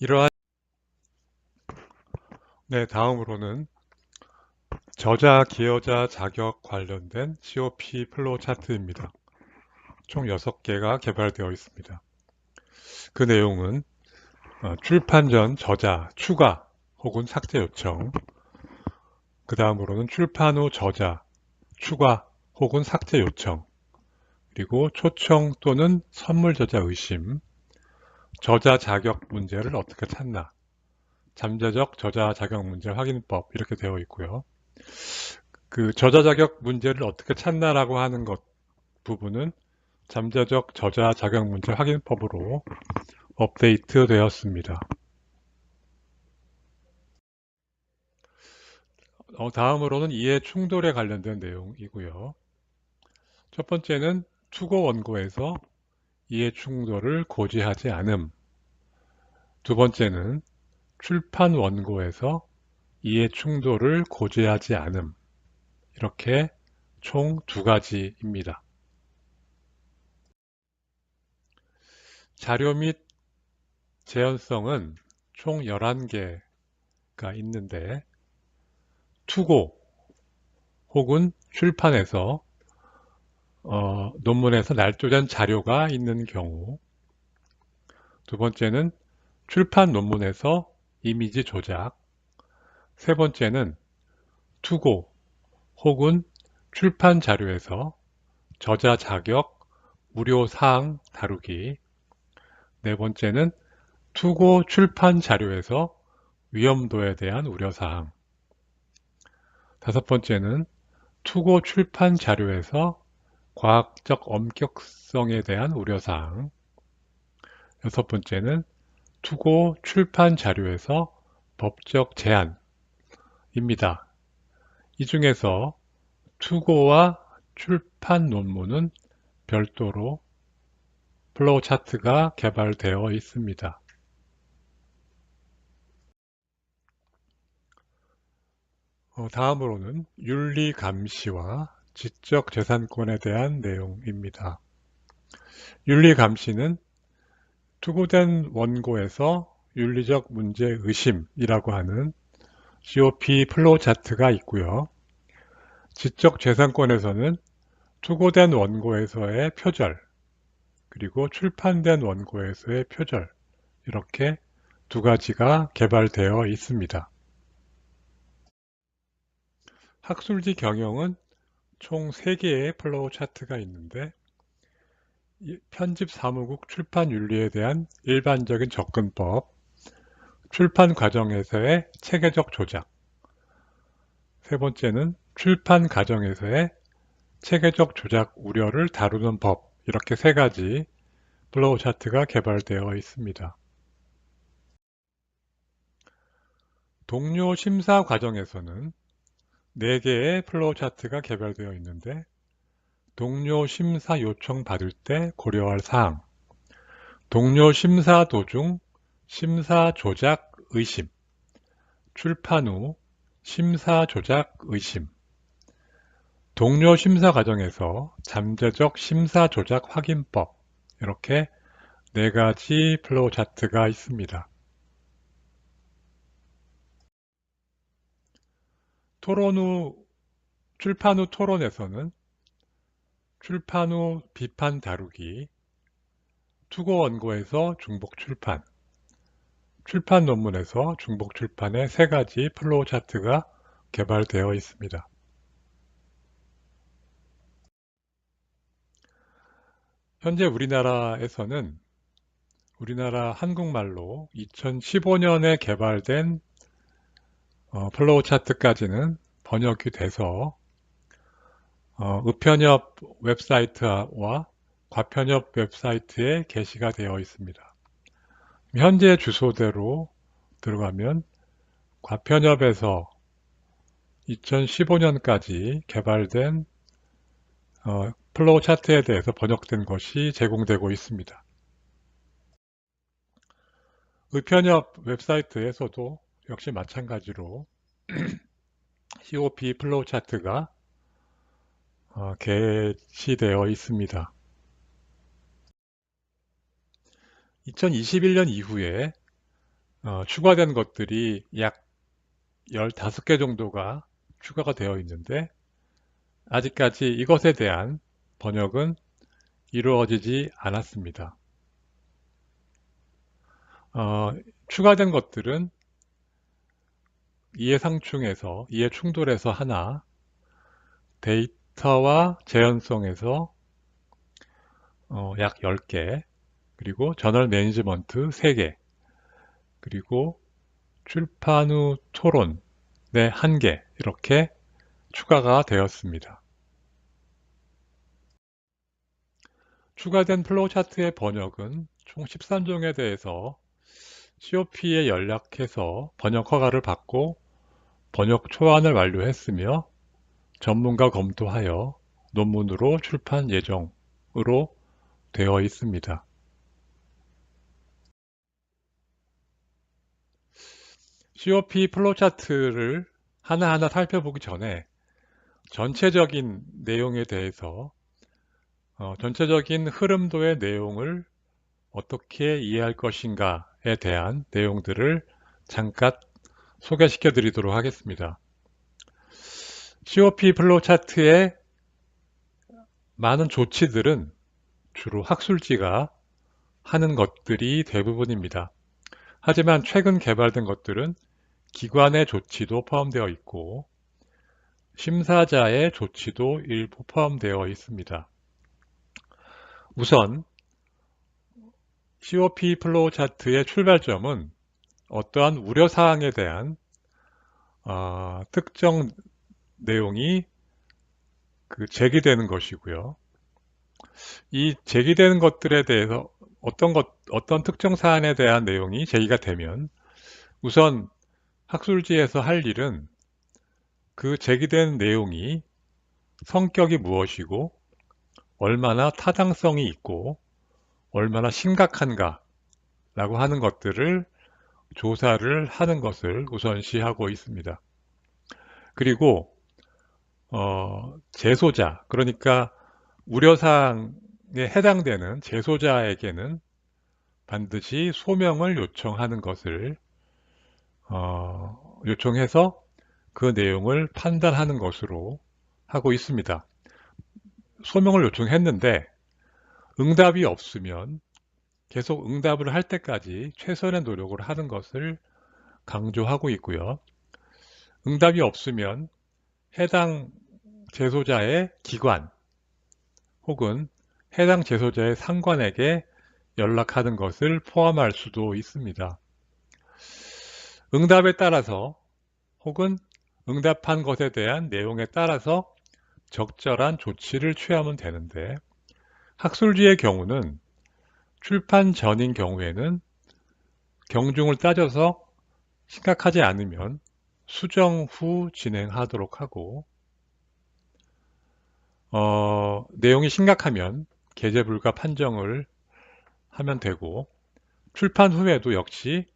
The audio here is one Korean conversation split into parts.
이러한 다음으로는 저자, 기여자 자격 관련된 COP 플로우 차트입니다. 총 6개가 개발되어 있습니다. 그 내용은 출판 전 저자 추가 혹은 삭제 요청, 그 다음으로는 출판 후 저자 추가 혹은 삭제 요청, 그리고 초청 또는 선물 저자 의심, 저자 자격 문제를 어떻게 찾나, 잠재적 저자 자격 문제 확인법 이렇게 되어 있고요. 그 저자 자격 문제를 어떻게 찾나라고 하는 것 부분은 잠재적 저자 자격 문제 확인법으로 업데이트 되었습니다. 다음으로는 이해 충돌에 관련된 내용이고요. 첫 번째는 투고 원고에서 이해 충돌을 고지하지 않음. 두 번째는 출판 원고에서 이해 충돌을 고지하지 않음. 이렇게 총 2가지입니다. 자료 및 재현성은 총 11개가 있는데 투고 혹은 출판에서 논문에서 날조된 자료가 있는 경우, 두 번째는 출판 논문에서 이미지 조작, 세 번째는 투고 혹은 출판 자료에서 저자 자격 우려 사항 다루기, 네 번째는 투고 출판 자료에서 위험도에 대한 우려사항, 다섯 번째는 투고 출판 자료에서 과학적 엄격성에 대한 우려사항, 여섯 번째는 투고 출판 자료에서 법적 제한입니다. 이 중에서 투고와 출판 논문은 별도로 플로우 차트가 개발되어 있습니다. 다음으로는 윤리 감시와 지적 재산권에 대한 내용입니다. 윤리 감시는 투고된 원고에서 윤리적 문제 의심이라고 하는 COP 플로우 차트가 있고요. 지적 재산권에서는 투고된 원고에서의 표절, 그리고 출판된 원고에서의 표절, 이렇게 2가지가 개발되어 있습니다. 학술지 경영은 총 3개의 플로우 차트가 있는데 편집 사무국 출판 윤리에 대한 일반적인 접근법, 출판 과정에서의 체계적 조작, 세 번째는 출판 과정에서의 체계적 조작 우려를 다루는 법, 이렇게 3가지 플로우 차트가 개발되어 있습니다. 동료 심사 과정에서는 4개의 플로우 차트가 개발되어 있는데 동료 심사 요청 받을 때 고려할 사항, 동료 심사 도중 심사 조작 의심, 출판 후 심사 조작 의심, 동료 심사 과정에서 잠재적 심사 조작 확인법, 이렇게 4가지 플로우 차트가 있습니다. 출판 후 토론에서는 출판 후 비판 다루기, 투고 원고에서 중복 출판, 출판 논문에서 중복 출판의 3가지 플로우 차트가 개발되어 있습니다. 현재 우리나라에서는 우리나라 한국말로 2015년에 개발된 플로우 차트까지는 번역이 돼서 의편협 웹사이트와 과편협 웹사이트에 게시가 되어 있습니다. 현재 주소대로 들어가면 과편협에서 2015년까지 개발된 플로우 차트에 대해서 번역된 것이 제공되고 있습니다. 의편협 웹사이트에서도 역시 마찬가지로 COP 플로우 차트가 게시되어 있습니다. 2021년 이후에 추가된 것들이 약 15개 정도가 추가가 되어 있는데 아직까지 이것에 대한 번역은 이루어지지 않았습니다. 추가된 것들은 이해상충에서, 이해충돌에서 하나, 데이터와 재현성에서 약 10개, 그리고 저널 매니지먼트 3개, 그리고 출판 후 토론의 1개, 이렇게 추가가 되었습니다. 추가된 플로우 차트의 번역은 총 13종에 대해서 COP에 연락해서 번역 허가를 받고 번역 초안을 완료했으며 전문가 검토하여 논문으로 출판 예정으로 되어 있습니다. COP 플로우 차트를 하나하나 살펴보기 전에 전체적인 내용에 대해서 전체적인 흐름도의 내용을 어떻게 이해할 것인가에 대한 내용들을 잠깐 소개시켜 드리도록 하겠습니다. COP 플로우 차트의 많은 조치들은 주로 학술지가 하는 것들이 대부분입니다. 하지만 최근 개발된 것들은 기관의 조치도 포함되어 있고 심사자의 조치도 일부 포함되어 있습니다. 우선 COP 플로우 차트의 출발점은 어떠한 우려사항에 대한 특정 내용이 제기되는 것이고요. 이 제기되는 것들에 대해서 어떤 특정 사안에 대한 내용이 제기가 되면 우선 학술지에서 할 일은 그 제기된 내용이 성격이 무엇이고 얼마나 타당성이 있고 얼마나 심각한가 라고 하는 것들을 조사를 하는 것을 우선시하고 있습니다. 그리고 제소자, 그러니까 우려사항에 해당되는 제소자에게는 반드시 소명을 요청하는 것을 요청해서 그 내용을 판단하는 것으로 하고 있습니다. 소명을 요청했는데 응답이 없으면 계속 응답을 할 때까지 최선의 노력을 하는 것을 강조하고 있고요. 응답이 없으면 해당 제소자의 기관 혹은 해당 제소자의 상관에게 연락하는 것을 포함할 수도 있습니다. 응답에 따라서 혹은 응답한 것에 대한 내용에 따라서 적절한 조치를 취하면 되는데 학술지의 경우는 출판 전인 경우에는 경중을 따져서 심각하지 않으면 수정 후 진행하도록 하고 내용이 심각하면 게재 불가 판정을 하면 되고 출판 후에도 역시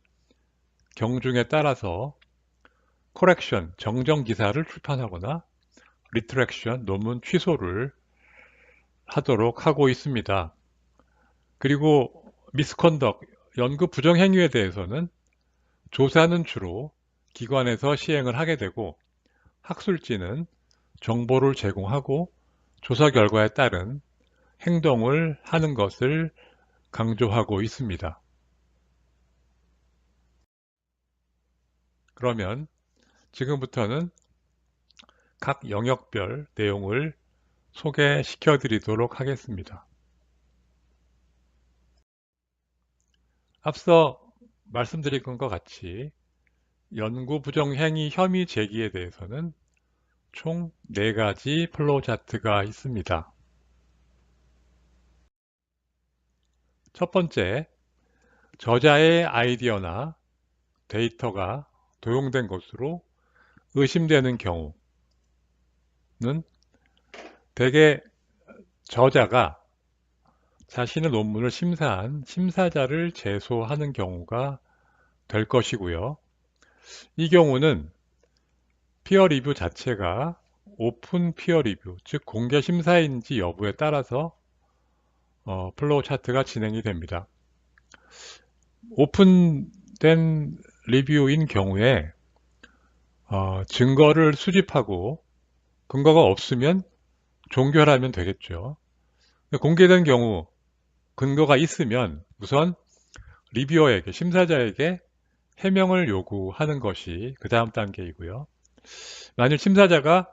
경중에 따라서 코렉션, 정정 기사를 출판하거나 리트렉션, 논문 취소를 하도록 하고 있습니다. 그리고 미스컨덕, 연구 부정행위에 대해서는 조사는 주로 기관에서 시행을 하게 되고 학술지는 정보를 제공하고 조사 결과에 따른 행동을 하는 것을 강조하고 있습니다. 그러면 지금부터는 각 영역별 내용을 소개시켜 드리도록 하겠습니다. 앞서 말씀드린 것과 같이 연구 부정행위 혐의 제기에 대해서는 총 4가지 플로우 차트가 있습니다. 첫 번째, 저자의 아이디어나 데이터가 도용된 것으로 의심되는 경우는 대개 저자가 자신의 논문을 심사한 심사자를 제소하는 경우가 될 것이고요. 이 경우는 피어 리뷰 자체가 오픈 피어 리뷰, 즉 공개 심사인지 여부에 따라서 플로우 차트가 진행이 됩니다. 오픈 잘못된 리뷰인 경우에 증거를 수집하고 근거가 없으면 종결하면 되겠죠. 공개된 경우 근거가 있으면 우선 리뷰어에게, 심사자에게 해명을 요구하는 것이 그 다음 단계이고요. 만일 심사자가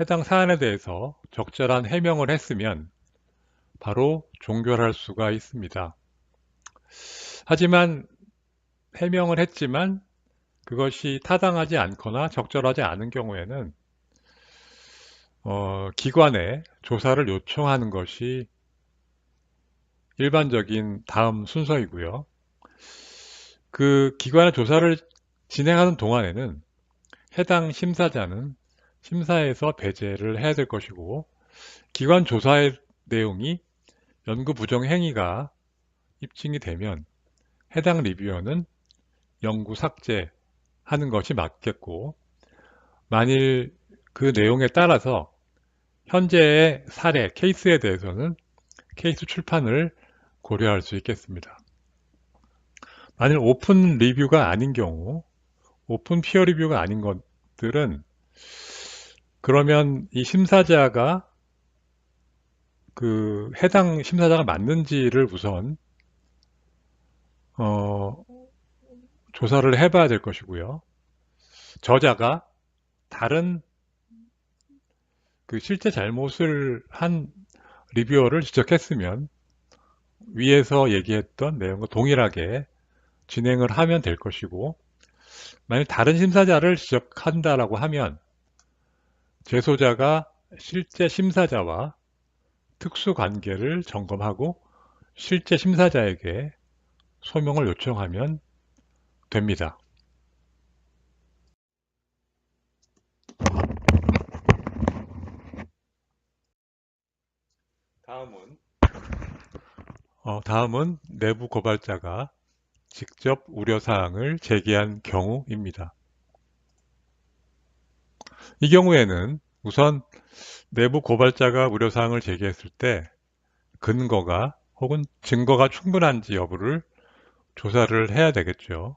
해당 사안에 대해서 적절한 해명을 했으면 바로 종결할 수가 있습니다. 하지만 해명을 했지만 그것이 타당하지 않거나 적절하지 않은 경우에는 기관에 조사를 요청하는 것이 일반적인 다음 순서이고요. 그 기관의 조사를 진행하는 동안에는 해당 심사자는 심사에서 배제를 해야 될 것이고, 기관 조사의 내용이 연구 부정 행위가 입증이 되면 해당 리뷰어는 연구 삭제하는 것이 맞겠고, 만일 그 내용에 따라서 현재의 사례, 케이스에 대해서는 케이스 출판을 고려할 수 있겠습니다. 만일 오픈 리뷰가 아닌 경우, 오픈 피어 리뷰가 아닌 것들은 그러면 이 심사자가 그 해당 심사자가 맞는지를 우선 조사를 해봐야 될 것이고요. 저자가 다른 그 실제 잘못을 한 리뷰어를 지적했으면 위에서 얘기했던 내용과 동일하게 진행을 하면 될 것이고, 만약 다른 심사자를 지적한다라고 하면 제소자가 실제 심사자와 특수 관계를 점검하고 실제 심사자에게 소명을 요청하면 됩니다. 다음은 내부 고발자가 직접 우려사항을 제기한 경우입니다. 이 경우에는 우선 내부 고발자가 우려사항을 제기했을 때 근거가 혹은 증거가 충분한지 여부를 조사를 해야 되겠죠.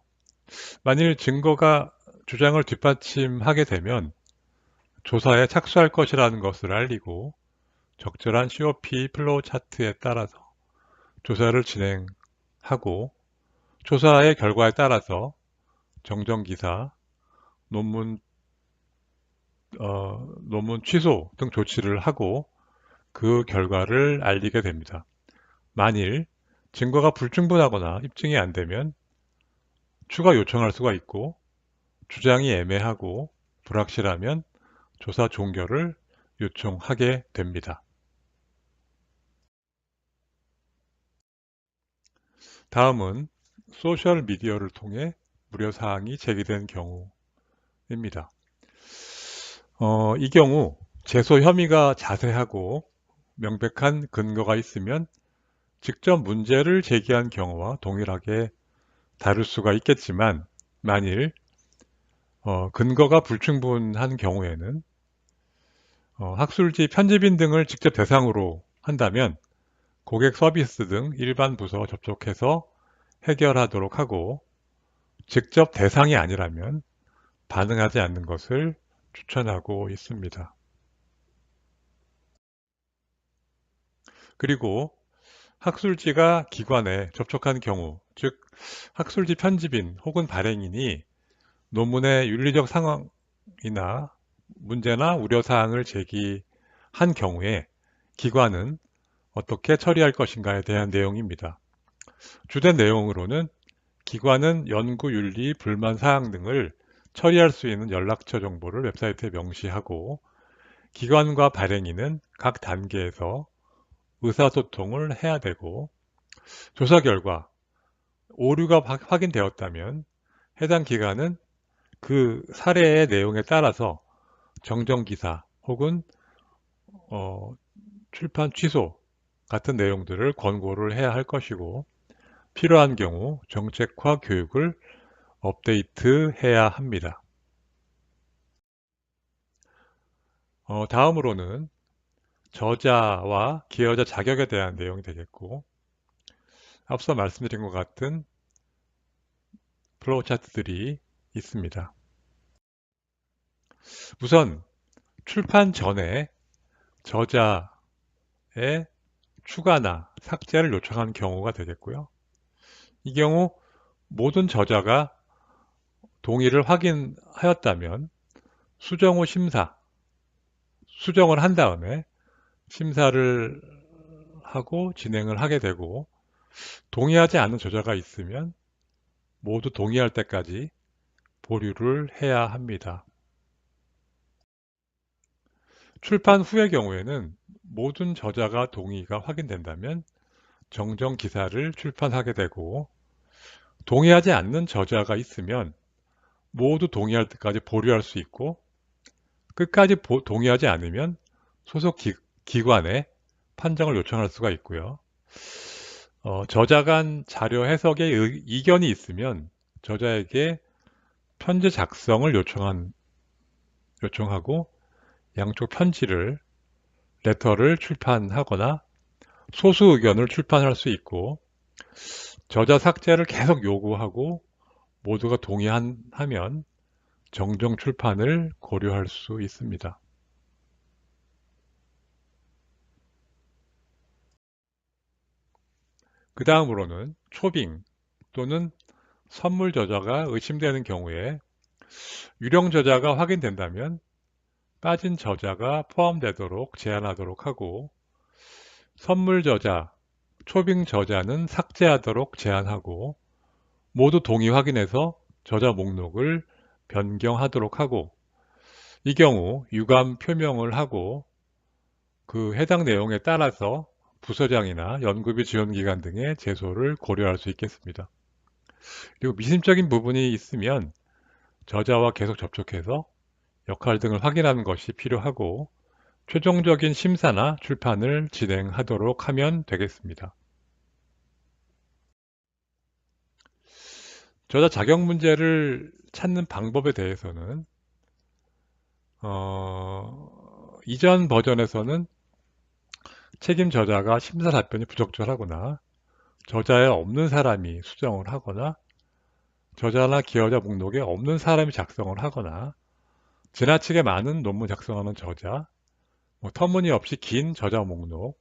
만일 증거가 주장을 뒷받침하게 되면 조사에 착수할 것이라는 것을 알리고 적절한 COP 플로우 차트에 따라서 조사를 진행하고, 조사의 결과에 따라서 정정기사, 논문 취소 등 조치를 하고 그 결과를 알리게 됩니다. 만일 증거가 불충분하거나 입증이 안 되면 추가 요청할 수가 있고, 주장이 애매하고 불확실하면 조사 종결을 요청하게 됩니다. 다음은 소셜미디어를 통해 우려사항이 제기된 경우입니다. 이 경우 제소 혐의가 자세하고 명백한 근거가 있으면 직접 문제를 제기한 경우와 동일하게 다룰 수가 있겠지만, 만일 근거가 불충분한 경우에는 학술지 편집인 등을 직접 대상으로 한다면 고객 서비스 등 일반 부서 접촉해서 해결하도록 하고, 직접 대상이 아니라면 반응하지 않는 것을 추천하고 있습니다. 그리고 학술지가 기관에 접촉한 경우, 즉 학술지 편집인 혹은 발행인이 논문의 윤리적 상황이나 문제나 우려사항을 제기한 경우에 기관은 어떻게 처리할 것인가에 대한 내용입니다. 주된 내용으로는 기관은 연구윤리 불만 사항 등을 처리할 수 있는 연락처 정보를 웹사이트에 명시하고, 기관과 발행인은 각 단계에서 의사소통을 해야 되고, 조사 결과 오류가 확인되었다면 해당 기관은 그 사례의 내용에 따라서 정정기사 혹은 출판 취소 같은 내용들을 권고를 해야 할 것이고, 필요한 경우 정책화 교육을 업데이트해야 합니다. 다음으로는 저자와 기여자 자격에 대한 내용이 되겠고, 앞서 말씀드린 것 같은 플로우 차트들이 있습니다. 우선 출판 전에 저자의 추가나 삭제를 요청한 경우가 되겠고요. 이 경우 모든 저자가 동의를 확인하였다면 수정 후 수정을 한 다음에 심사를 하고 진행을 하게 되고, 동의하지 않는 저자가 있으면 모두 동의할 때까지 보류를 해야 합니다. 출판 후의 경우에는 모든 저자가 동의가 확인된다면 정정 기사를 출판하게 되고, 동의하지 않는 저자가 있으면 모두 동의할 때까지 보류할 수 있고, 끝까지 동의하지 않으면 소속 기관에 판정을 요청할 수가 있고요. 저자 간 자료 해석에 이견이 있으면 저자에게 편지 작성을 요청하고 양쪽 레터를 출판하거나 소수 의견을 출판할 수 있고, 저자 삭제를 계속 요구하고 모두가 동의하면 정정 출판을 고려할 수 있습니다. 그 다음으로는 초빙 또는 선물 저자가 의심되는 경우에 유령 저자가 확인된다면 빠진 저자가 포함되도록 제한하도록 하고, 선물 저자, 초빙 저자는 삭제하도록 제한하고, 모두 동의 확인해서 저자 목록을 변경하도록 하고, 이 경우 유감 표명을 하고 그 해당 내용에 따라서 부서장이나 연구비 지원기관 등의 제소를 고려할 수 있겠습니다. 그리고 미심적인 부분이 있으면 저자와 계속 접촉해서 역할 등을 확인하는 것이 필요하고, 최종적인 심사나 출판을 진행하도록 하면 되겠습니다. 저자 자격 문제를 찾는 방법에 대해서는 이전 버전에서는 책임 저자가 심사 답변이 부적절하거나 저자에 없는 사람이 수정을 하거나 저자나 기여자 목록에 없는 사람이 작성을 하거나 지나치게 많은 논문 작성하는 저자, 터무니없이 긴 저자 목록,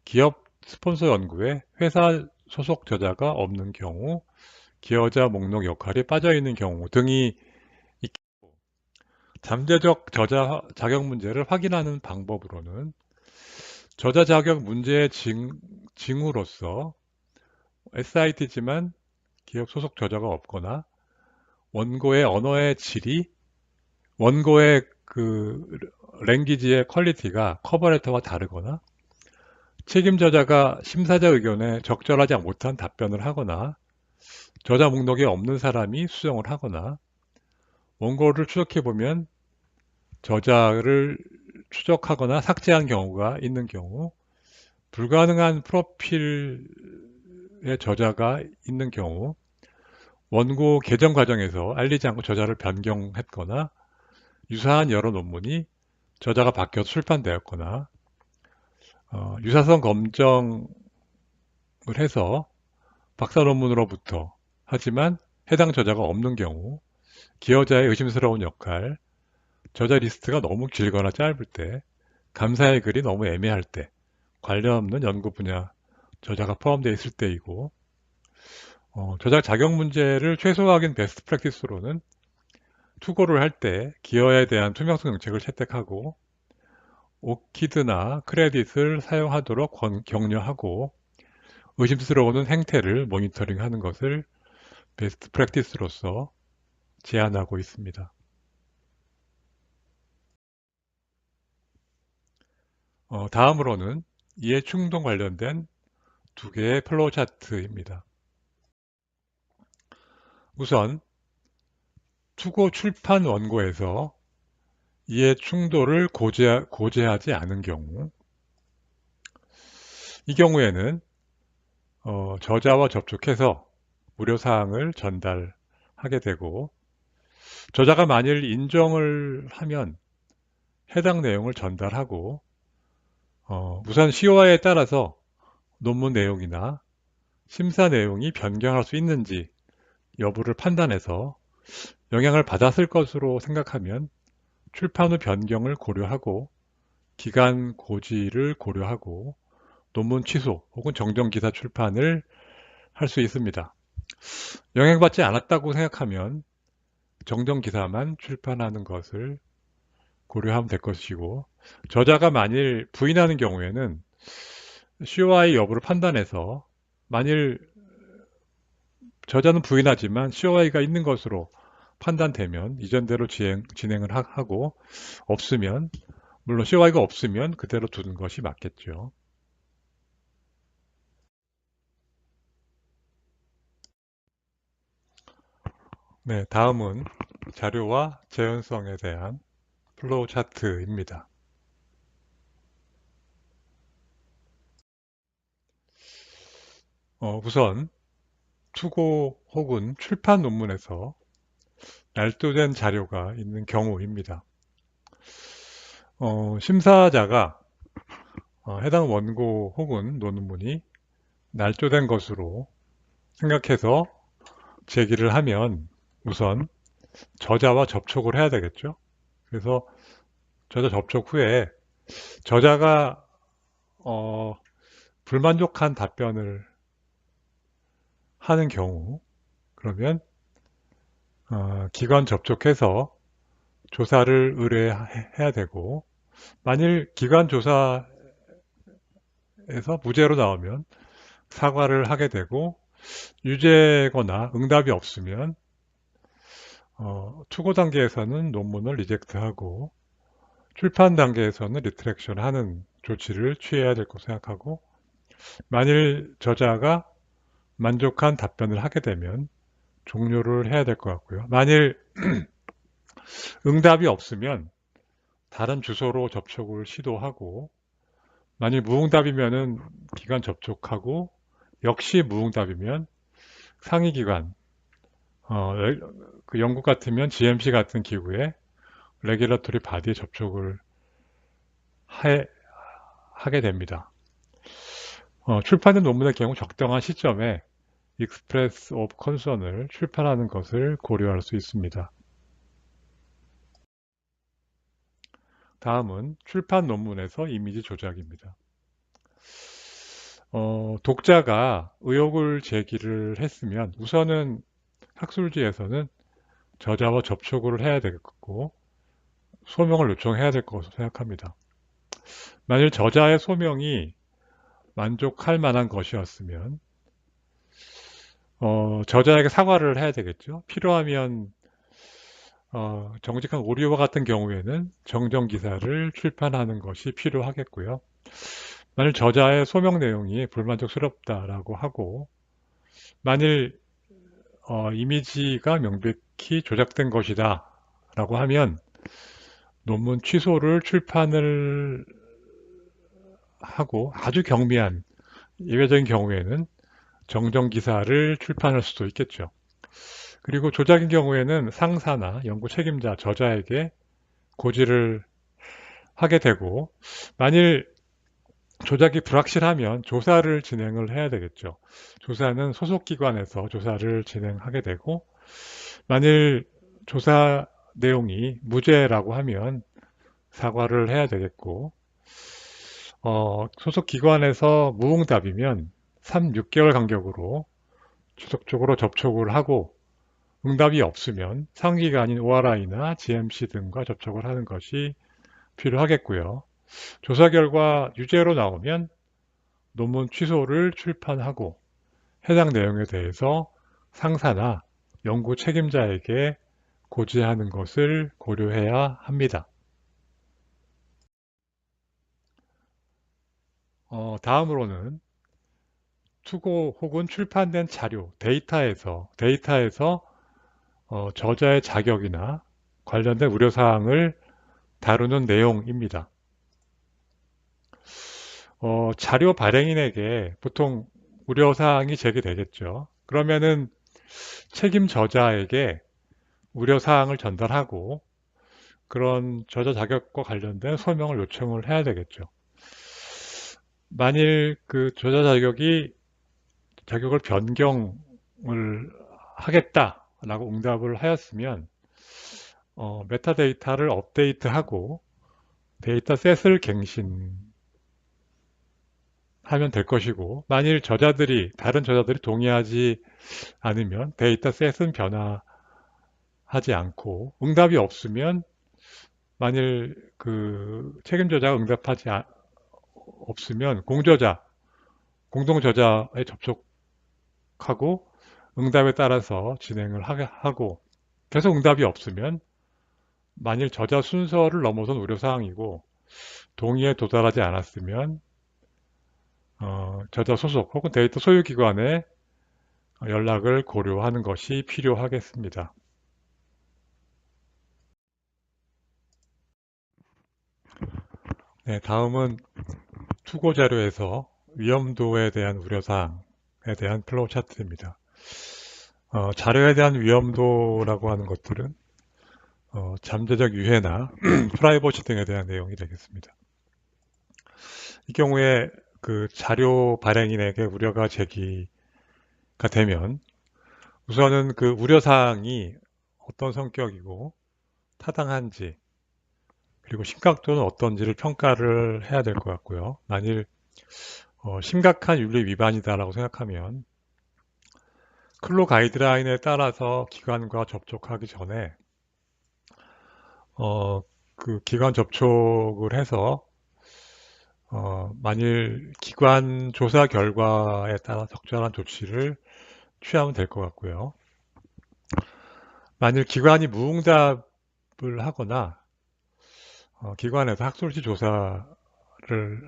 기업 스폰서 연구에 회사 소속 저자가 없는 경우, 기여자 목록 역할이 빠져있는 경우 등이 있고, 잠재적 저자 자격 문제를 확인하는 방법으로는 저자 자격 문제의 징후로서 SIT지만 기업 소속 저자가 없거나 원고의 언어의 질이, 원고의 랭귀지의 퀄리티가 커버레터와 다르거나 책임 저자가 심사자 의견에 적절하지 못한 답변을 하거나 저자 목록에 없는 사람이 수정을 하거나 원고를 추적해보면 저자를 추적하거나 삭제한 경우가 있는 경우, 불가능한 프로필의 저자가 있는 경우, 원고 개정 과정에서 알리지 않고 저자를 변경했거나 유사한 여러 논문이 저자가 바뀌어 출판되었거나 유사성 검정을 해서 박사 논문으로부터 하지만 해당 저자가 없는 경우, 기여자의 의심스러운 역할, 저자 리스트가 너무 길거나 짧을 때, 감사의 글이 너무 애매할 때, 관련 없는 연구 분야 저자가 포함되어 있을 때이고, 저자 자격 문제를 최소화하긴 베스트 프랙티스로는 투고를 할 때 기여에 대한 투명성 정책을 채택하고 오키드나 크레딧을 사용하도록 격려하고 의심스러운 행태를 모니터링하는 것을 베스트 프랙티스로서 제안하고 있습니다. 다음으로는 이해 충동 관련된 두 개의 플로우 차트입니다. 우선 투고 출판 원고에서 이해 충돌을 고지하지 않은 경우, 이 경우에는 저자와 접촉해서 우려사항을 전달하게 되고, 저자가 만일 인정을 하면 해당 내용을 전달하고, 우선 시효화에 따라서 논문 내용이나 심사 내용이 변경할 수 있는지 여부를 판단해서 영향을 받았을 것으로 생각하면 출판 후 변경을 고려하고 기간 고지를 고려하고 논문 취소 혹은 정정기사 출판을 할 수 있습니다. 영향받지 않았다고 생각하면 정정기사만 출판하는 것을 고려하면 될 것이고, 저자가 만일 부인하는 경우에는 COI 여부를 판단해서, 만일 저자는 부인하지만 COI가 있는 것으로 판단되면 이전대로 진행을 하고, 없으면, 물론 COI가 없으면 그대로 두는 것이 맞겠죠. 네, 다음은 자료와 재현성에 대한 플로우 차트입니다. 우선 투고 혹은 출판 논문에서 날조된 자료가 있는 경우입니다. 심사자가 해당 원고 혹은 논문이 날조된 것으로 생각해서 제기를 하면 우선 저자와 접촉을 해야 되겠죠. 그래서 저자 접촉 후에 저자가 불만족한 답변을 하는 경우, 그러면 기관 접촉해서 조사를 의뢰해야 되고, 만일 기관 조사에서 무죄로 나오면 사과를 하게 되고, 유죄거나 응답이 없으면 투고 단계에서는 논문을 리젝트하고 출판 단계에서는 리트렉션 하는 조치를 취해야 될 것으로 생각하고, 만일 저자가 만족한 답변을 하게 되면 종료를 해야 될 것 같고요. 만일 응답이 없으면 다른 주소로 접촉을 시도하고, 만일 무응답이면은 기관 접촉하고, 역시 무응답이면 상위기관, 그 영국 같으면 GMC 같은 기구에 레귤러토리 바디에 접촉을 하게 됩니다. 출판된 논문의 경우 적당한 시점에 익스프레스 오브 컨선을 출판하는 것을 고려할 수 있습니다. 다음은 출판 논문에서 이미지 조작입니다. 독자가 의혹을 제기를 했으면 우선은 학술지에서는 저자와 접촉을 해야 되겠고 소명을 요청해야 될 것으로 생각합니다. 만일 저자의 소명이 만족할 만한 것이었으면 저자에게 사과를 해야 되겠죠. 필요하면 정직한 오류와 같은 경우에는 정정기사를 출판하는 것이 필요하겠고요. 만일 저자의 소명 내용이 불만족스럽다라고 하고, 만일 이미지가 명백히 조작된 것이다 라고 하면 논문 취소를 출판을 하고, 아주 경미한 예외적인 경우에는 정정기사를 출판할 수도 있겠죠. 그리고 조작인 경우에는 상사나 연구 책임자, 저자에게 고지를 하게 되고, 만일 조작이 불확실하면 조사를 진행을 해야 되겠죠. 조사는 소속기관에서 조사를 진행하게 되고, 만일 조사 내용이 무죄라고 하면 사과를 해야 되겠고, 소속기관에서 무응답이면 3, 6개월 간격으로 지속적으로 접촉을 하고, 응답이 없으면 상기관인 ORI나 GMC 등과 접촉을 하는 것이 필요하겠고요. 조사 결과 유죄로 나오면 논문 취소를 출판하고 해당 내용에 대해서 상사나 연구 책임자에게 고지하는 것을 고려해야 합니다. 다음으로는 투고 혹은 출판된 자료, 데이터에서 저자의 자격이나 관련된 우려사항을 다루는 내용입니다. 자료 발행인에게 보통 우려사항이 제기되겠죠. 그러면은 책임 저자에게 우려사항을 전달하고 그런 저자 자격과 관련된 소명을 요청을 해야 되겠죠. 만일 그 저자 자격을 변경을 하겠다라고 응답을 하였으면 메타데이터를 업데이트하고 데이터셋을 갱신하면 될 것이고, 만일 다른 저자들이 동의하지 않으면 데이터셋은 변화하지 않고, 응답이 없으면 만일 그 책임저자가 없으면 공동저자에 접촉하고 응답에 따라서 진행을 하고, 계속 응답이 없으면 만일 저자 순서를 넘어선 우려사항이고 동의에 도달하지 않았으면 저자 소속 혹은 데이터 소유기관에 연락을 고려하는 것이 필요하겠습니다. 네, 다음은 투고 자료에서 위험도에 대한 우려사항에 대한 플로우 차트입니다. 자료에 대한 위험도라고 하는 것들은 잠재적 유해나 프라이버시 등에 대한 내용이 되겠습니다. 이 경우에 그 자료 발행인에게 우려가 제기가 되면 우선은 그 우려사항이 어떤 성격이고 타당한지, 그리고 심각도는 어떤지를 평가를 해야 될 것 같고요. 만일 심각한 윤리 위반이다라고 생각하면 클로 가이드라인에 따라서 기관과 접촉하기 전에 그 기관 접촉을 해서 만일 기관 조사 결과에 따라 적절한 조치를 취하면 될 것 같고요. 만일 기관이 무응답을 하거나 기관에서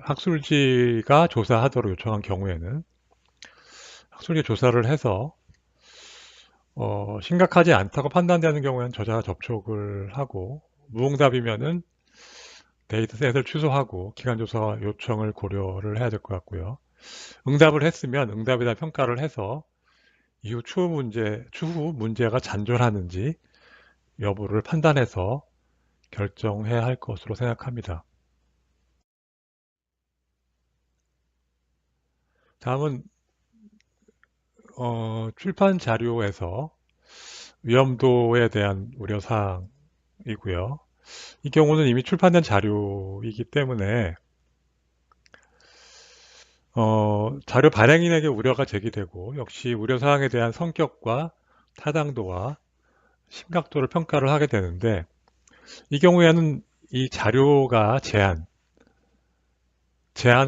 학술지가 조사하도록 요청한 경우에는 학술지 조사를 해서 심각하지 않다고 판단되는 경우에는 저자가 접촉을 하고, 무응답이면은 데이터셋을 취소하고 기관 조사 요청을 고려를 해야 될 것 같고요. 응답을 했으면 응답에 대한 평가를 해서 추후 문제가 잔존하는지 여부를 판단해서 결정해야 할 것으로 생각합니다. 다음은 출판 자료에서 위험도에 대한 우려사항이고요. 이 경우는 이미 출판된 자료이기 때문에 자료 발행인에게 우려가 제기되고, 역시 우려사항에 대한 성격과 타당도와 심각도를 평가를 하게 되는데, 이 경우에는 이 자료가 제한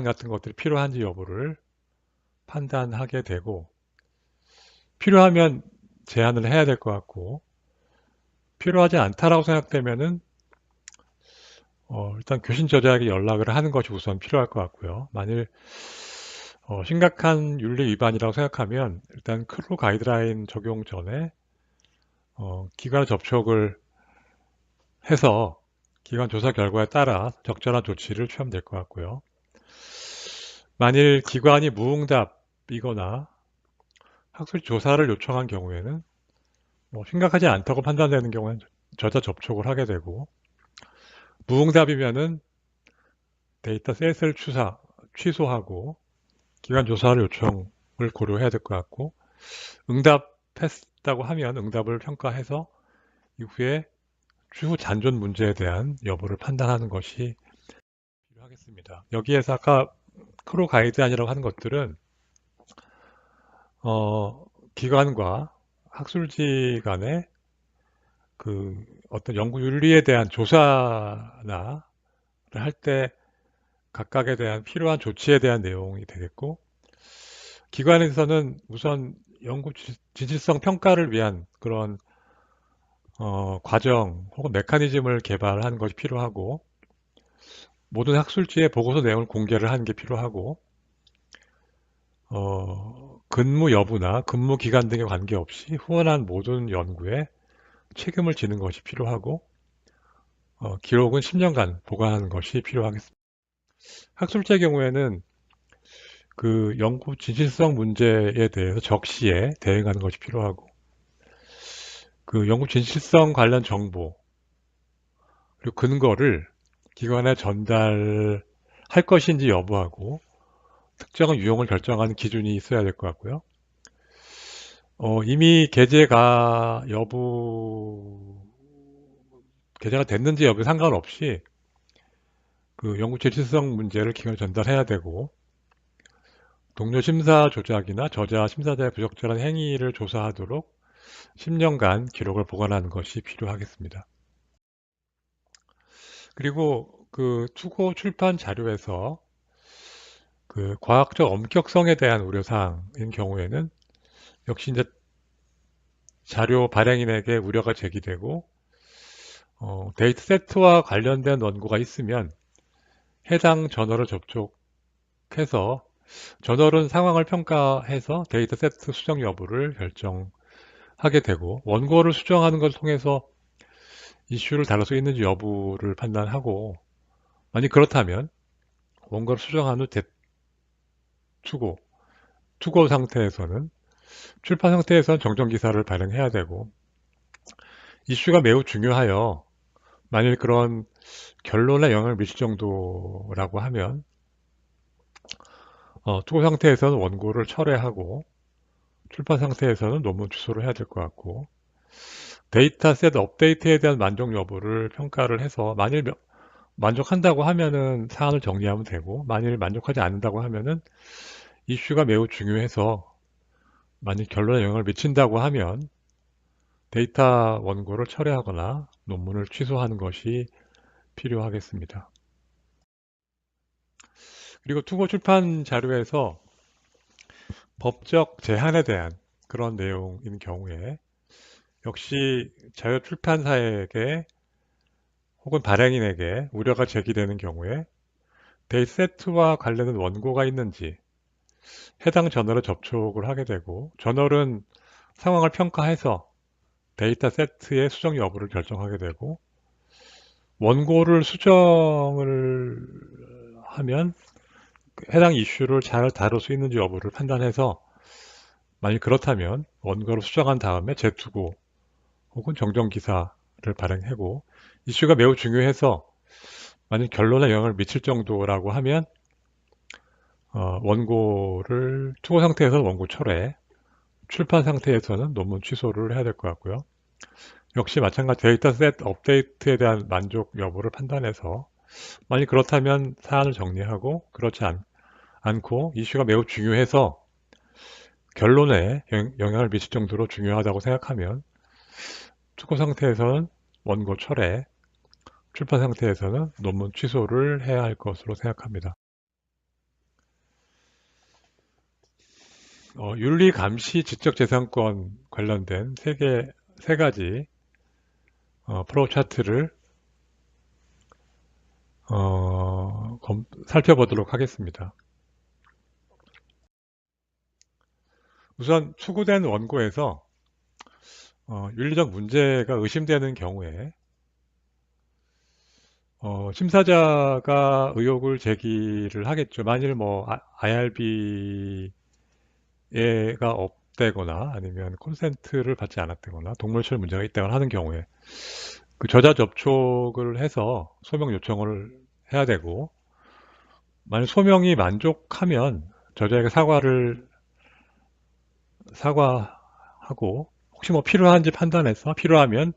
같은 것들이 필요한지 여부를 판단하게 되고, 필요하면 제한을 해야 될 것 같고, 필요하지 않다라고 생각되면은 일단 교신 저자에게 연락을 하는 것이 우선 필요할 것 같고요. 만일 심각한 윤리 위반이라고 생각하면 일단 클로 가이드라인 적용 전에 기관 접촉을 해서 기관 조사 결과에 따라 적절한 조치를 취하면 될 것 같고요. 만일 기관이 무응답이거나 학술 조사를 요청한 경우에는 심각하지 않다고 판단되는 경우에는 저자 접촉을 하게 되고, 무응답이면은 데이터셋을 취소하고 기관 조사를 요청을 고려해야 될 것 같고, 응답했다고 하면 응답을 평가해서 이후에 추후 잔존 문제에 대한 여부를 판단하는 것이 필요하겠습니다. 여기에서 아까 크로 가이드라인이라고 하는 것들은 기관과 학술지 간의 그 어떤 연구 윤리에 대한 조사나 할 때 각각에 대한 필요한 조치에 대한 내용이 되겠고, 기관에서는 우선 연구 진실성 평가를 위한 그런 과정 혹은 메커니즘을 개발하는 것이 필요하고, 모든 학술지의 보고서 내용을 공개를 하는 게 필요하고, 근무 여부나 근무 기간 등에 관계없이 후원한 모든 연구에 책임을 지는 것이 필요하고, 기록은 10년간 보관하는 것이 필요하겠습니다. 학술지의 경우에는 그 연구 진실성 문제에 대해서 적시에 대응하는 것이 필요하고, 그 연구 진실성 관련 정보 그리고 근거를 기관에 전달할 것인지 여부하고 특정한 유형을 결정하는 기준이 있어야 될 것 같고요. 이미 게재가 됐는지 여부 상관없이 그 연구 질서성 문제를 기관에 전달해야 되고, 동료 심사 조작이나 저자 심사자의 부적절한 행위를 조사하도록 10년간 기록을 보관하는 것이 필요하겠습니다. 그리고 그 투고 출판 자료에서 그 과학적 엄격성에 대한 우려사항인 경우에는 역시 이제 자료 발행인에게 우려가 제기되고, 데이터 세트와 관련된 원고가 있으면 해당 저널을 접촉해서 저널은 상황을 평가해서 데이터 세트 수정 여부를 결정하게 되고, 원고를 수정하는 것을 통해서 이슈를 다룰 수 있는지 여부를 판단하고, 만약 그렇다면 원고를 수정한 후 투고, 투고 상태에서는 출판 상태에서는 정정기사를 발행해야 되고, 이슈가 매우 중요하여 만일 그런 결론에 영향을 미칠 정도라고 하면 투고 상태에서는 원고를 철회하고, 출판 상태에서는 논문 취소를 해야 될 것 같고, 데이터셋 업데이트에 대한 만족 여부를 평가를 해서 만일 만족한다고 하면은 사안을 정리하면 되고, 만일 만족하지 않는다고 하면은 이슈가 매우 중요해서 만일 결론에 영향을 미친다고 하면 데이터 원고를 철회하거나 논문을 취소하는 것이 필요하겠습니다. 그리고 투고 출판 자료에서 법적 제한에 대한 그런 내용인 경우에 역시 자유 출판사에게 혹은 발행인에게 우려가 제기되는 경우에 데이터 세트와 관련된 원고가 있는지 해당 저널에 접촉을 하게 되고, 저널은 상황을 평가해서 데이터 세트의 수정 여부를 결정하게 되고, 원고를 수정을 하면 해당 이슈를 잘 다룰 수 있는지 여부를 판단해서 만약 그렇다면 원고를 수정한 다음에 재투고 혹은 정정기사를 발행하고, 이슈가 매우 중요해서 만약 결론에 영향을 미칠 정도라고 하면 원고를 투고 상태에서는 원고 철회, 출판 상태에서는 논문 취소를 해야 될 것 같고요. 역시 마찬가지 데이터셋 업데이트에 대한 만족 여부를 판단해서 만약 그렇다면 사안을 정리하고, 그렇지 않고 이슈가 매우 중요해서 결론에 영향을 미칠 정도로 중요하다고 생각하면 투고 상태에서는 원고 철회, 출판 상태에서는 논문 취소를 해야 할 것으로 생각합니다. 윤리 감시 지적재산권 관련된 세 가지 프로 차트를 살펴보도록 하겠습니다. 우선 추구된 원고에서 윤리적 문제가 의심되는 경우에 심사자가 의혹을 제기를 하겠죠. 만일 뭐 IRB가 없대거나 아니면 콘센트를 받지 않았다거나 동물처럼 문제가 있다거나 하는 경우에 그 저자 접촉을 해서 소명 요청을 해야 되고, 만약 소명이 만족하면 저자에게 사과하고, 혹시 뭐 필요한지 판단해서 필요하면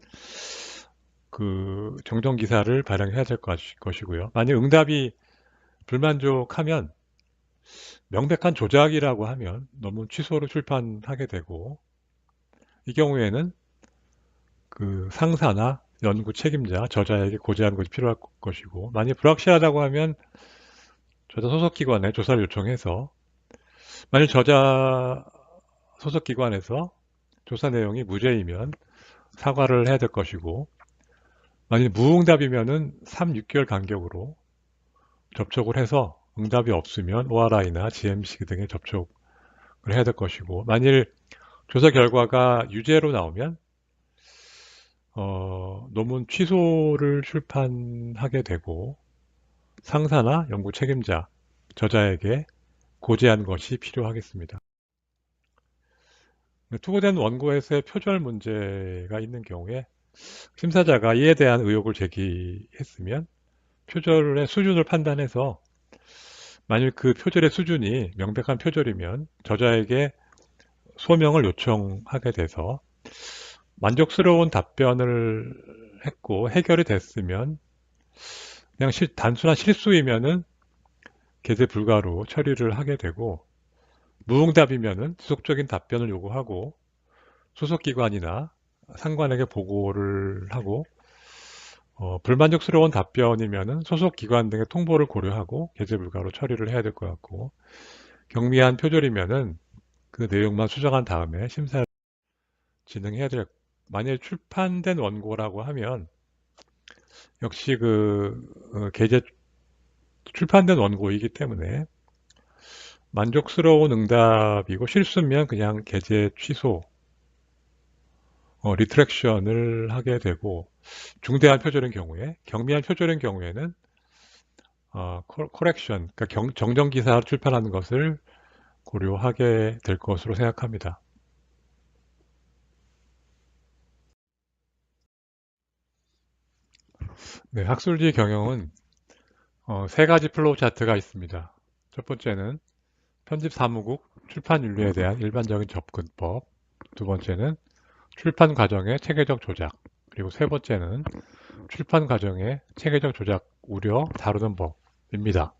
그 정정기사를 발행해야 될 것이고요. 만약 응답이 불만족하면 명백한 조작이라고 하면 논문 취소로 출판하게 되고, 이 경우에는 그 상사나 연구 책임자, 저자에게 고지하는 것이 필요할 것이고, 만약 불확실하다고 하면 저자 소속기관에 조사를 요청해서 만약 저자 소속기관에서 조사 내용이 무죄이면 사과를 해야 될 것이고, 만약 무응답이면은 3, 6개월 간격으로 접촉을 해서 응답이 없으면 ORI나 GMC 등에 접촉을 해야 될 것이고, 만일 조사 결과가 유죄로 나오면 논문 취소를 출판하게 되고, 상사나 연구 책임자, 저자에게 고지한 것이 필요하겠습니다. 투고된 원고에서의 표절 문제가 있는 경우에 심사자가 이에 대한 의혹을 제기했으면 표절의 수준을 판단해서 만일 그 표절의 수준이 명백한 표절이면 저자에게 소명을 요청하게 돼서 만족스러운 답변을 했고 해결이 됐으면 그냥 단순한 실수이면은 게재 불가로 처리를 하게 되고, 무응답이면은 지속적인 답변을 요구하고 소속기관이나 상관에게 보고를 하고, 불만족스러운 답변이면은 소속기관 등의 통보를 고려하고 게재 불가로 처리를 해야 될 것 같고, 경미한 표절이면은 그 내용만 수정한 다음에 심사를 진행해야 될. 만약에 출판된 원고라고 하면 역시 게재 출판된 원고이기 때문에 만족스러운 응답이고, 실수면 그냥 게재 취소, 리트랙션을 하게 되고, 중대한 표절인 경우에, 경미한 표절인 경우에는 코렉션, 그러니까 정정 기사를 출판하는 것을 고려하게 될 것으로 생각합니다. 네, 학술지 경영은 세 가지 플로우 차트가 있습니다. 첫 번째는 편집 사무국 출판 윤리에 대한 일반적인 접근법, 두 번째는 출판 과정의 체계적 조작, 그리고 세 번째는 출판 과정의 체계적 조작 우려 다루는 법입니다.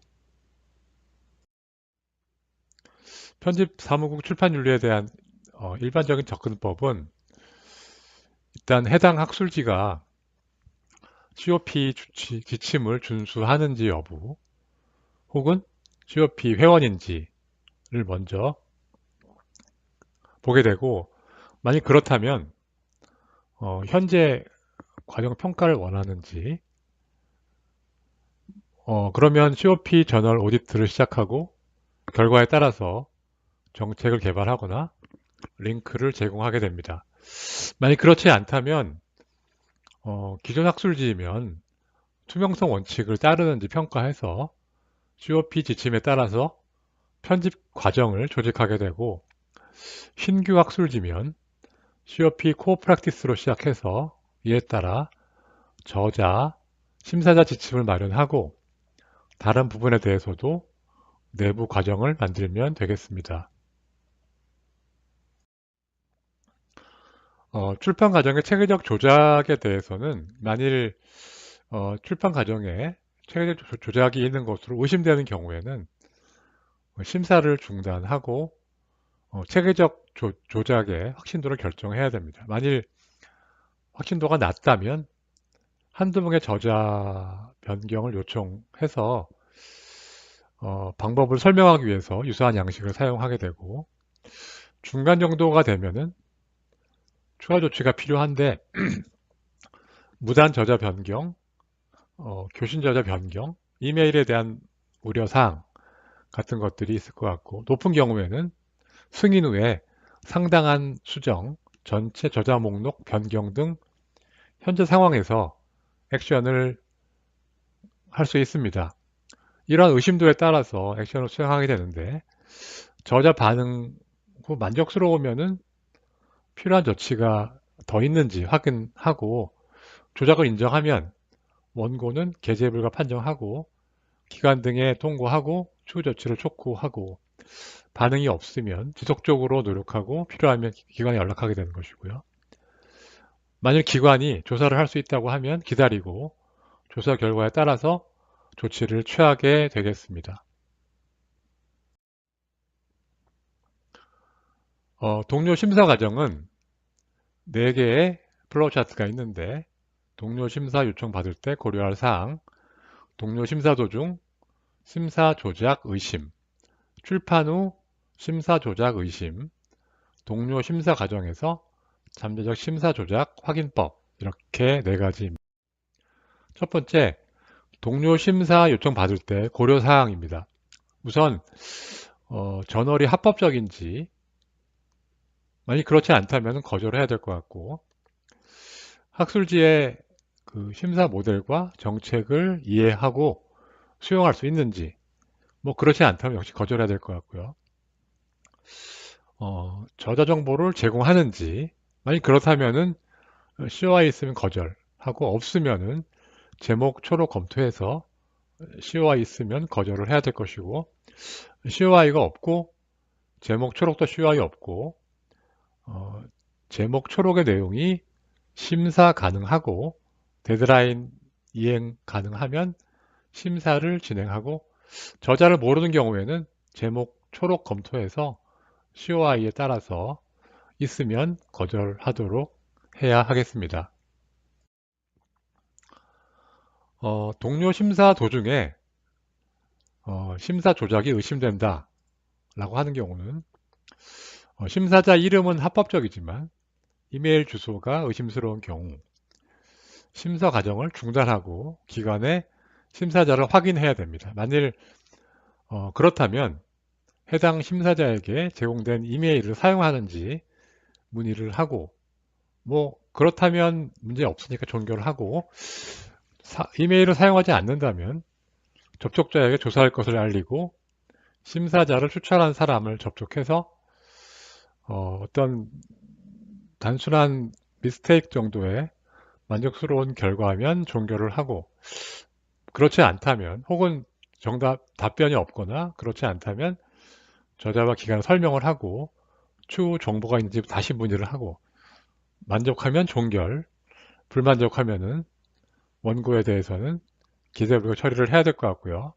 편집 사무국 출판 윤리에 대한 일반적인 접근법은 일단 해당 학술지가 COP 지침을 준수하는지 여부, 혹은 COP 회원인지를 먼저 보게 되고, 만약 그렇다면 현재 과정 평가를 원하는지, 그러면 COP 저널 오디트를 시작하고 결과에 따라서 정책을 개발하거나 링크를 제공하게 됩니다. 만약 그렇지 않다면 기존 학술지이면 투명성 원칙을 따르는지 평가해서 COP 지침에 따라서 편집 과정을 조직하게 되고, 신규 학술지면 COP 코어 프랙티스로 시작해서 이에 따라 저자, 심사자 지침을 마련하고 다른 부분에 대해서도 내부 과정을 만들면 되겠습니다. 출판 과정의 체계적 조작에 대해서는 만일 출판 과정에 체계적 조작이 있는 것으로 의심되는 경우에는 심사를 중단하고 체계적 조작의 확신도를 결정해야 됩니다. 만일 확신도가 낮다면 한두 명의 저자 변경을 요청해서 방법을 설명하기 위해서 유사한 양식을 사용하게 되고, 중간 정도가 되면은 추가 조치가 필요한데 무단 저자 변경, 교신 저자 변경, 이메일에 대한 우려사항 같은 것들이 있을 것 같고, 높은 경우에는 승인 후에 상당한 수정, 전체 저자 목록 변경 등 현재 상황에서 액션을 할 수 있습니다. 이러한 의심도에 따라서 액션을 수행하게 되는데, 저자 반응 후 만족스러우면은 필요한 조치가 더 있는지 확인하고, 조작을 인정하면 원고는 게재 불가 판정하고 기관 등에 통고하고 추후 조치를 촉구하고, 반응이 없으면 지속적으로 노력하고 필요하면 기관에 연락하게 되는 것이고요. 만약 기관이 조사를 할 수 있다고 하면 기다리고 조사 결과에 따라서 조치를 취하게 되겠습니다. 동료 심사 과정은 4개의 플로우 차트가 있는데, 동료 심사 요청 받을 때 고려할 사항, 동료 심사 도중 심사 조작 의심, 출판 후 심사 조작 의심, 동료 심사 과정에서 잠재적 심사 조작 확인법, 이렇게 4가지입니다. 첫 번째, 동료 심사 요청 받을 때 고려 사항입니다. 우선 저널이 합법적인지, 만약 그렇지 않다면 거절해야 될 것 같고, 학술지의 그 심사 모델과 정책을 이해하고 수용할 수 있는지, 그렇지 않다면 역시 거절해야 될 것 같고요. 저자 정보를 제공하는지, 만약 그렇다면은 COI 있으면 거절하고, 없으면은 제목 초록 검토해서 COI 있으면 거절을 해야 될 것이고, COI가 없고 제목 초록도 COI 없고 어, 제목 초록의 내용이 심사 가능하고 데드라인 이행 가능하면 심사를 진행하고, 저자를 모르는 경우에는 제목 초록 검토해서 COI에 따라서 있으면 거절하도록 해야 하겠습니다. 동료 심사 도중에 심사 조작이 의심된다 라고 하는 경우는, 심사자 이름은 합법적이지만 이메일 주소가 의심스러운 경우 심사 과정을 중단하고 기관에 심사자를 확인해야 됩니다. 만일 그렇다면 해당 심사자에게 제공된 이메일을 사용하는지 문의를 하고, 뭐 그렇다면 문제 없으니까 종결을 하고, 이메일을 사용하지 않는다면 접촉자에게 조사할 것을 알리고 심사자를 추천한 사람을 접촉해서 어떤 단순한 미스테이크 정도의 만족스러운 결과면 종결을 하고, 그렇지 않다면, 혹은 답변이 없거나 그렇지 않다면 저자와 기관에 설명을 하고 추후 정보가 있는지 다시 문의를 하고, 만족하면 종결, 불만족하면은 원고에 대해서는 기재부가 처리를 해야 될 것 같고요.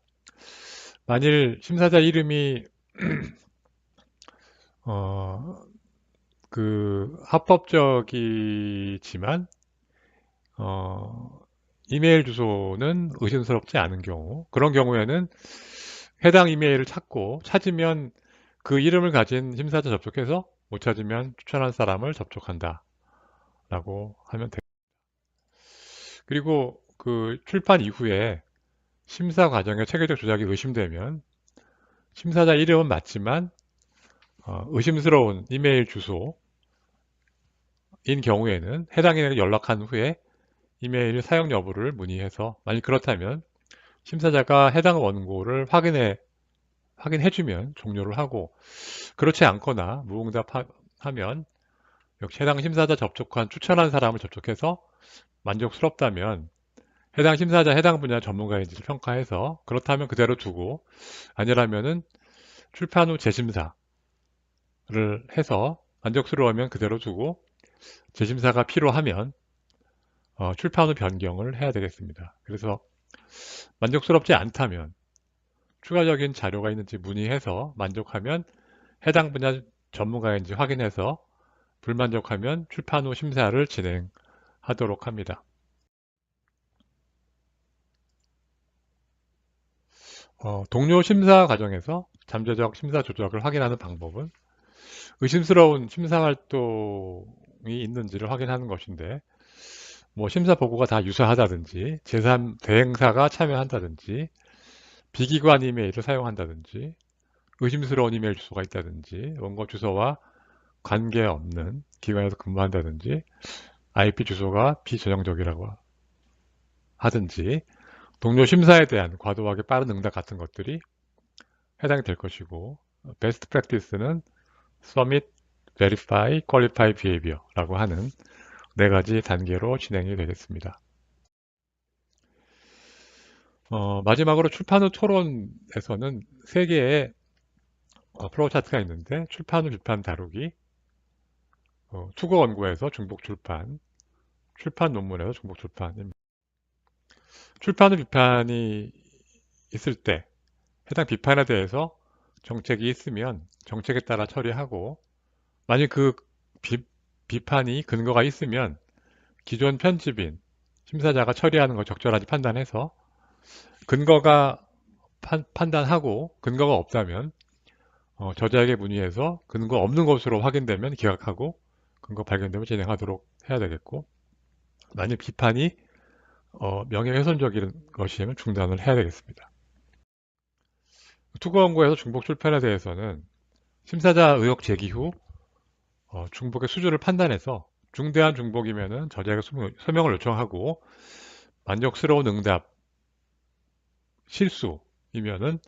만일 심사자 이름이 합법적이지만 이메일 주소는 의심스럽지 않은 경우, 그런 경우에는 해당 이메일을 찾으면 그 이름을 가진 심사자 접촉해서 못 찾으면 추천한 사람을 접촉한다 라고 하면 됩니다. 그리고 그 출판 이후에 심사 과정에 체계적 조작이 의심되면 심사자 이름은 맞지만 의심스러운 이메일 주소인 경우에는 해당인에게 연락한 후에 이메일 사용 여부를 문의해서, 만약 그렇다면 심사자가 해당 원고를 확인해주면 종료를 하고, 그렇지 않거나 무응답하면 역시 해당 심사자 접촉한 추천한 사람을 접촉해서 만족스럽다면 해당 심사자 해당 분야 전문가인지를 평가해서, 그렇다면 그대로 두고, 아니라면은 출판 후 재심사를 해서 만족스러우면 그대로 두고, 재심사가 필요하면 출판 후 변경을 해야 되겠습니다. 그래서 만족스럽지 않다면 추가적인 자료가 있는지 문의해서, 만족하면 해당 분야 전문가인지 확인해서, 불만족하면 출판 후 심사를 진행하도록 합니다. 동료 심사 과정에서 잠재적 심사 조작을 확인하는 방법은 의심스러운 심사 활동이 있는지를 확인하는 것인데, 뭐 심사 보고가 다 유사하다든지, 제3 대행사가 참여한다든지, 비기관 이메일을 사용한다든지, 의심스러운 이메일 주소가 있다든지, 원고 주소와 관계없는 기관에서 근무한다든지, IP 주소가 비전형적이라고 하든지, 동료 심사에 대한 과도하게 빠른 응답 같은 것들이 해당이 될 것이고, 베스트 프랙티스는 Submit, Verify, Qualify Behavior라고 하는 4가지 단계로 진행이 되겠습니다. 마지막으로 출판 후 토론에서는 3개의 플로우 차트가 있는데, 출판 후 비판 다루기, 투고 원고에서 중복 출판, 출판 논문에서 중복 출판입니다. 출판 후 비판이 있을 때 해당 비판에 대해서 정책이 있으면 정책에 따라 처리하고, 만약 그 비판이 근거가 있으면 기존 편집인 심사자가 처리하는 걸 적절하게 판단해서, 판단하고 근거가 없다면 저자에게 문의해서 근거 없는 것으로 확인되면 기각하고, 근거 발견되면 진행하도록 해야 되겠고, 만약 비판이 명예훼손적인 것이면 중단을 해야 되겠습니다. 투고 원고에서 중복 출판에 대해서는 심사자 의혹 제기 후 중복의 수준을 판단해서 중대한 중복이면은 저자에게 소명을 요청하고, 만족스러운 응답, 실수이면은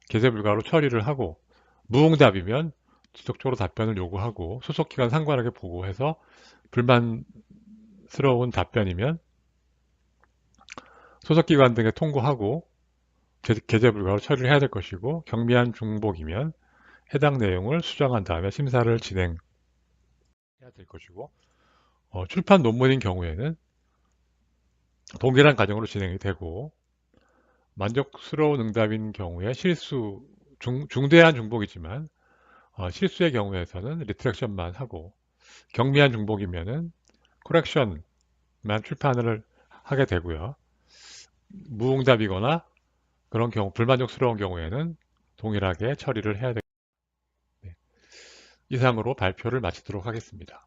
게재 불가로 처리를 하고, 무응답이면 지속적으로 답변을 요구하고 소속기관 상관에게 보고해서, 불만스러운 답변이면 소속기관 등에 통고하고 게재 불가로 처리를 해야 될 것이고, 경미한 중복이면 해당 내용을 수정한 다음에 심사를 진행해야 될 것이고, 출판 논문인 경우에는 동일한 과정으로 진행이 되고, 만족스러운 응답인 경우에 실수, 중대한 중복이지만 실수의 경우에서는 리트렉션만 하고, 경미한 중복이면은 코렉션만 출판을 하게 되고요. 무응답이거나 그런 경우, 불만족스러운 경우에는 동일하게 처리를 해야 됩니다. 이상으로 발표를 마치도록 하겠습니다.